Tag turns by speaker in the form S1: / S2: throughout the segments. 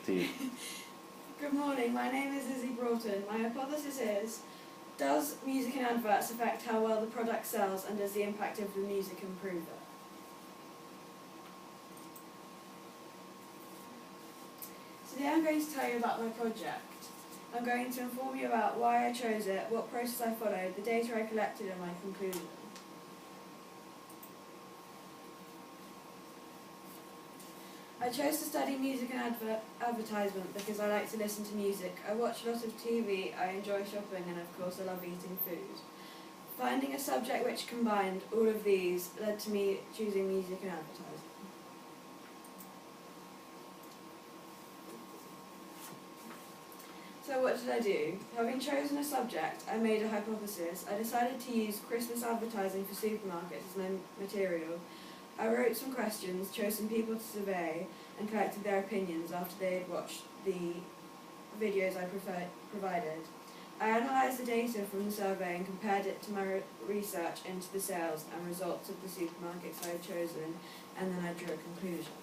S1: you.
S2: Good morning, my name is Broughton. My hypothesis is, does music in adverts affect how well the product sells, and does the impact of the music improve it? Today I'm going to tell you about my project. I'm going to inform you about why I chose it, what process I followed, the data I collected, and my conclusion. I chose to study music and advertisement because I like to listen to music. I watch a lot of TV, I enjoy shopping, and of course I love eating food. Finding a subject which combined all of these led to me choosing music and advertising. So what did I do? Having chosen a subject, I made a hypothesis. I decided to use Christmas advertising for supermarkets as my material. I wrote some questions, chose some people to survey, and collected their opinions after they had watched the videos I provided. I analysed the data from the survey and compared it to my research into the sales and results of the supermarkets I had chosen, and then I drew a conclusion.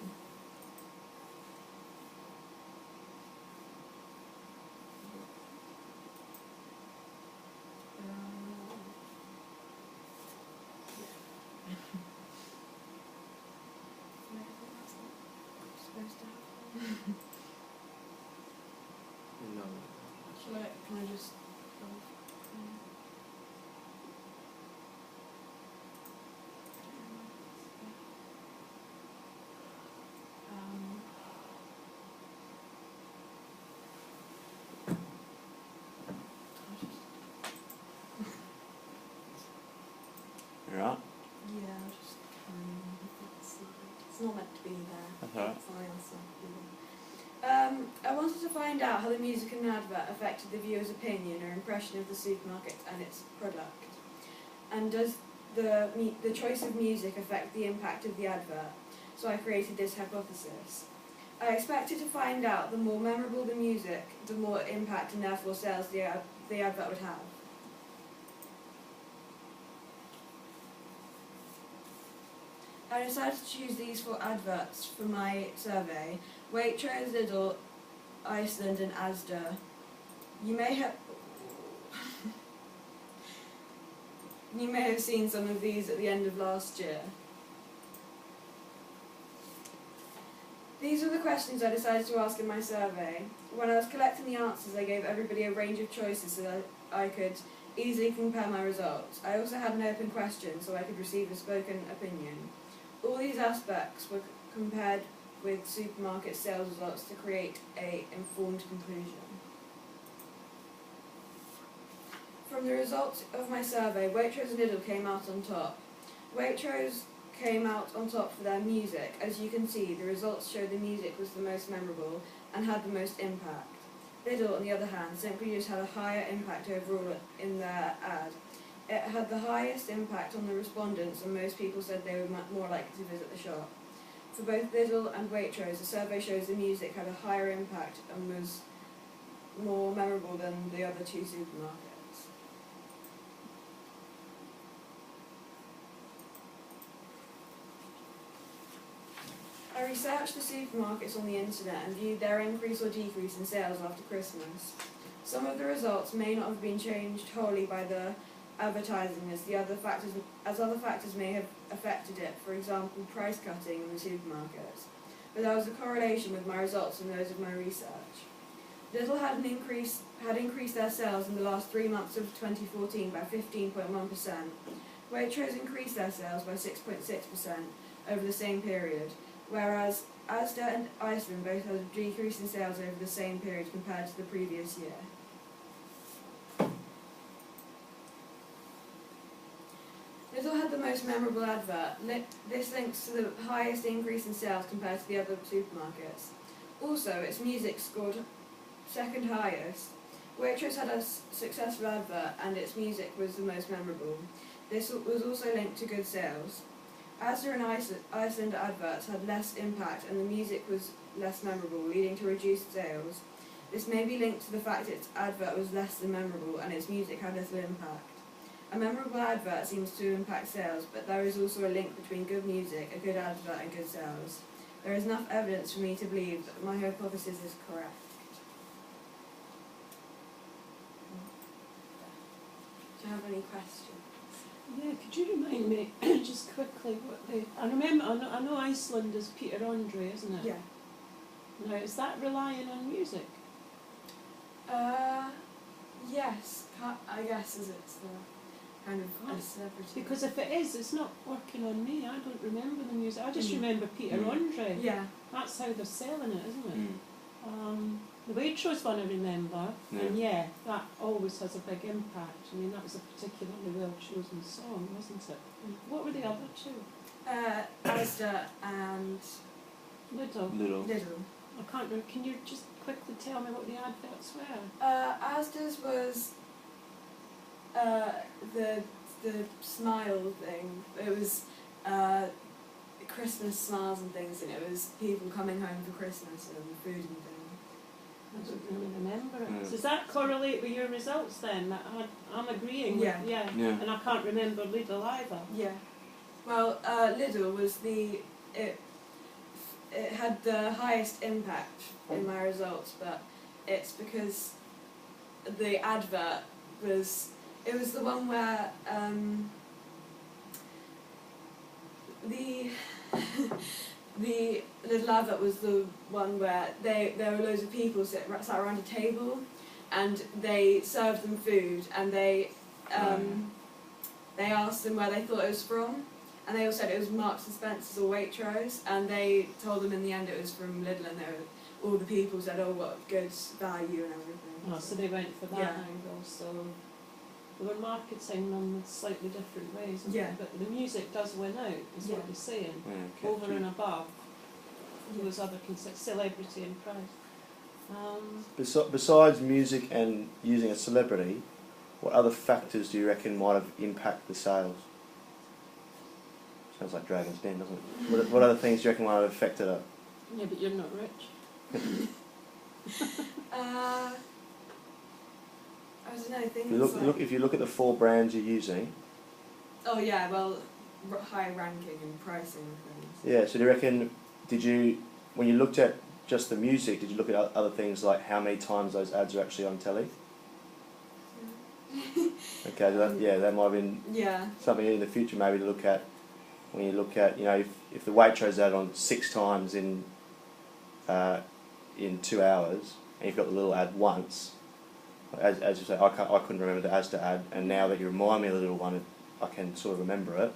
S1: No.
S2: Can I just...
S1: You're right?
S2: Yeah, just it's not meant to be there.
S1: That's alright.
S2: I wanted to find out how the music in an advert affected the viewer's opinion or impression of the supermarket and its product. And does the choice of music affect the impact of the advert? So I created this hypothesis. I expected to find out the more memorable the music, the more impact and therefore sales the advert would have. I decided to choose these 4 adverts for my survey: Waitrose, Lidl, Iceland, and Asda. You may have seen some of these at the end of last year. These were the questions I decided to ask in my survey. When I was collecting the answers, I gave everybody a range of choices so that I could easily compare my results. I also had an open question so I could receive a spoken opinion. All these aspects were compared with supermarket sales results to create an informed conclusion. From the results of my survey, Waitrose and Lidl came out on top. Waitrose came out on top for their music. As you can see, the results show the music was the most memorable and had the most impact. Lidl, on the other hand, simply just had a higher impact overall in their ad. It had the highest impact on the respondents, and most people said they were more likely to visit the shop. For both Lidl and Waitrose, the survey shows the music had a higher impact and was more memorable than the other 2 supermarkets. I researched the supermarkets on the internet and viewed their increase or decrease in sales after Christmas. Some of the results may not have been changed wholly by the advertising as other factors may have affected it, for example price cutting in the supermarkets, but there was a correlation with my results and those of my research. Lidl had increased their sales in the last 3 months of 2014 by 15.1%. Waitrose increased their sales by 6.6% over the same period, whereas Asda and Iceland both had a decrease in sales over the same period compared to the previous year. Lidl had the most memorable advert. This links to the highest increase in sales compared to the other supermarkets. Also, its music scored second highest. Waitrose had a successful advert and its music was the most memorable. This was also linked to good sales. Asda and Iceland adverts had less impact and the music was less memorable, leading to reduced sales. This may be linked to the fact its advert was less than memorable and its music had little impact. A memorable advert seems to impact sales, but there is also a link between good music, a good advert, and good sales. There is enough evidence for me to believe that my hypothesis is correct. Do you have any questions?
S3: Yeah, could you remind me just quickly what they? I know Iceland is Peter Andre, isn't it?
S2: Yeah.
S3: Now, is that relying on music?
S2: Yes, I guess as it's the kind of a celebrity.
S3: Because if it is, it's not working on me. I don't remember the music. I just
S2: Mm.
S3: remember Peter Andre.
S2: Yeah.
S3: That's how they're selling it, isn't it?
S1: Mm.
S3: The Waitrose one I remember,
S1: Yeah.
S3: and yeah, that always has a big impact. I mean, that was a particularly well chosen song, wasn't it? What were the other two?
S2: Asda and
S3: Little.
S2: Lidl.
S3: I can't remember. Can you just quickly tell me what the adverts were?
S2: Asda's was the smile thing. It was Christmas smiles and things, and it was people coming home for Christmas and food and things.
S3: I don't really remember it.
S1: Yeah.
S3: So does that correlate with your results then? That I'm agreeing
S2: Yeah.
S3: with, yeah.
S1: Yeah.
S3: And I can't remember Lidl either.
S2: Yeah. Well, Lidl was it had the highest impact in my results, but it's because the advert was the one where the little advert was the one where there were loads of people sat around a table, and they served them food, and they asked them where they thought it was from, and they all said it was Marks and Spencer's or Waitrose, and they told them in the end it was from Lidl, and all the people said, oh, what good value and everything.
S3: Oh, so they went for that
S2: Yeah.
S3: angle. So they were marketing them in slightly different ways. Wasn't
S2: Yeah.
S3: it? But the music does win out, is what
S2: Yeah.
S3: you're saying.
S1: Yeah,
S3: Over
S1: catchy.
S3: and above
S2: Yeah.
S3: those other celebrity and price.
S4: Besides music and using a celebrity, what other factors do you reckon might have impacted the sales? Sounds like Dragon's Den, doesn't it? What other things do you reckon might have affected it?
S3: Yeah, but you're not rich.
S2: I don't know, things
S4: If you look at the 4 brands you're using,
S2: Oh yeah, well, high ranking and pricing and things.
S4: yeah. So do you reckon? When you looked at just the music, did you look at other things like how many times those ads are actually on telly? Okay, that might have been
S2: Yeah.
S4: something in the future maybe to look at. When you look at, if the Waitrose ad on 6 times in 2 hours, and you've got the little ad once, as you say, I couldn't remember the Asda ad, and now that you remind me of the little one, I can sort of remember it.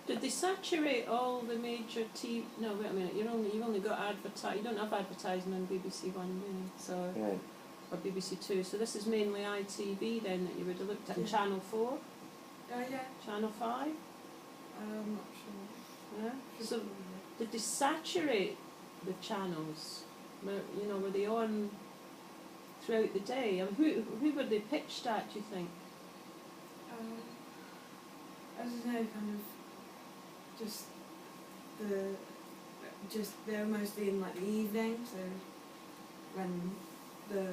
S3: Did they saturate all the major TV? No, wait a minute. You've only got advertising. You don't have advertising on BBC One, do you? So
S4: Yeah.
S3: or BBC Two. So this is mainly ITV then that you would have looked at. And
S2: Yeah.
S3: Channel 4,
S2: Yeah.
S3: Channel 5.
S2: I'm not sure.
S3: Yeah. So did they saturate the channels? Were they on throughout the day? I mean, who were they pitched at? Do you think?
S2: I don't know, kind of they're mostly in like the evening, so when the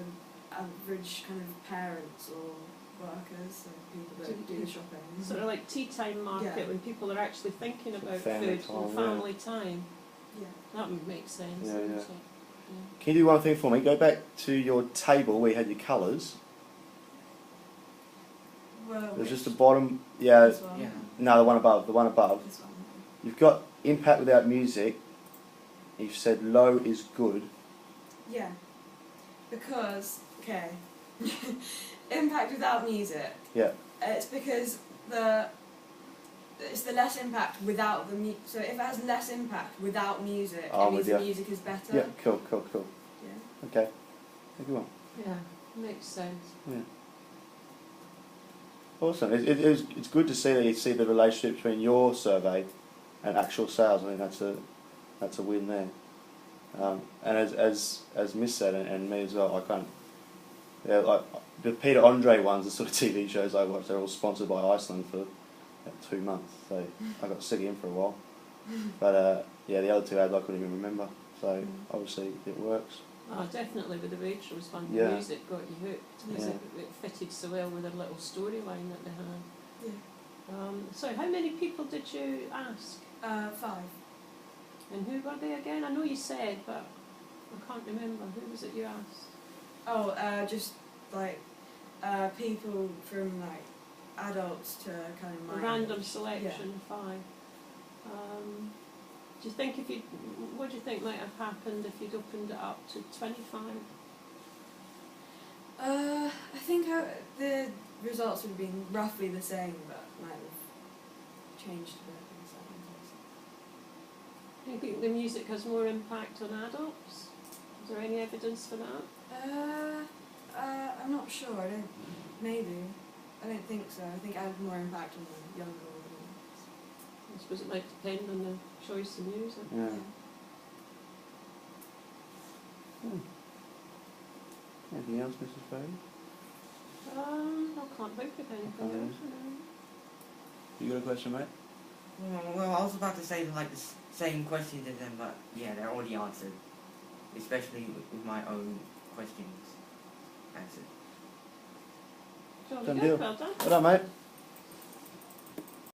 S2: average kind of parents or workers, so people that do the shopping.
S3: Sort of like tea time market,
S2: Yeah.
S3: when people are actually thinking about
S4: Family
S3: food
S4: time,
S3: and
S4: yeah.
S3: family time.
S2: Yeah.
S3: That would make sense.
S4: Yeah,
S3: wouldn't
S4: yeah.
S3: it? Yeah.
S4: Can you do one thing for me? Go back to your table where you had your colours.
S2: Well,
S4: There's just the bottom. Yeah.
S2: This one.
S1: Yeah.
S4: No, the one above. The one above.
S2: This one.
S4: You've got impact without music. You've said low is good.
S2: Yeah. Because, okay, impact without music.
S4: Yeah.
S2: It's because it's the less impact without the so if it has less impact without music,
S4: Oh,
S2: it means
S4: with
S2: the
S4: you.
S2: music is better.
S4: Yeah. Cool.
S2: Yeah.
S4: Okay. Good one.
S3: Yeah, makes sense.
S4: Yeah. Awesome. It's good to see that you see the relationship between your survey and actual sales. I think that's a win there. And as Miss said, and me as well, I can't. Yeah, like the Peter Andre ones, the sort of TV shows I watch, they're all sponsored by Iceland for about 2 months. So I got sick of him for a while. But yeah, the other 2 ads I couldn't even remember. So obviously it works.
S3: Oh, definitely with the Waitrose one,
S4: Yeah.
S3: the music got you hooked because
S4: Yeah.
S3: it fitted so well with their little storyline that they had.
S2: Yeah.
S3: So how many people did you ask?
S2: 5.
S3: And who were they again? I know you said, but I can't remember. Who was it you asked?
S2: Oh, just like people from like adults to kind of
S3: A
S2: my
S3: random
S2: age.
S3: selection, 5. Do you think what do you think might have happened if you'd opened it up to 25?
S2: I think the results would have been roughly the same, but might have changed a bit in some cases.
S3: Do you think the music has more impact on adults? Is there any evidence for that?
S2: I'm not sure. Maybe. I don't think so. I think I had more impact on the younger audience.
S3: I suppose it might depend on the choice of music.
S4: Yeah. Anything else, Mrs. Bailey?
S3: I can't think of anything else.
S4: You got a question, mate?
S5: Well, I was about to say like the same questions as them, but yeah, they're already answered. Especially with my own questions answered.
S3: Jolly
S4: Done
S3: good,
S4: deal.
S3: well done.
S4: Well done, mate.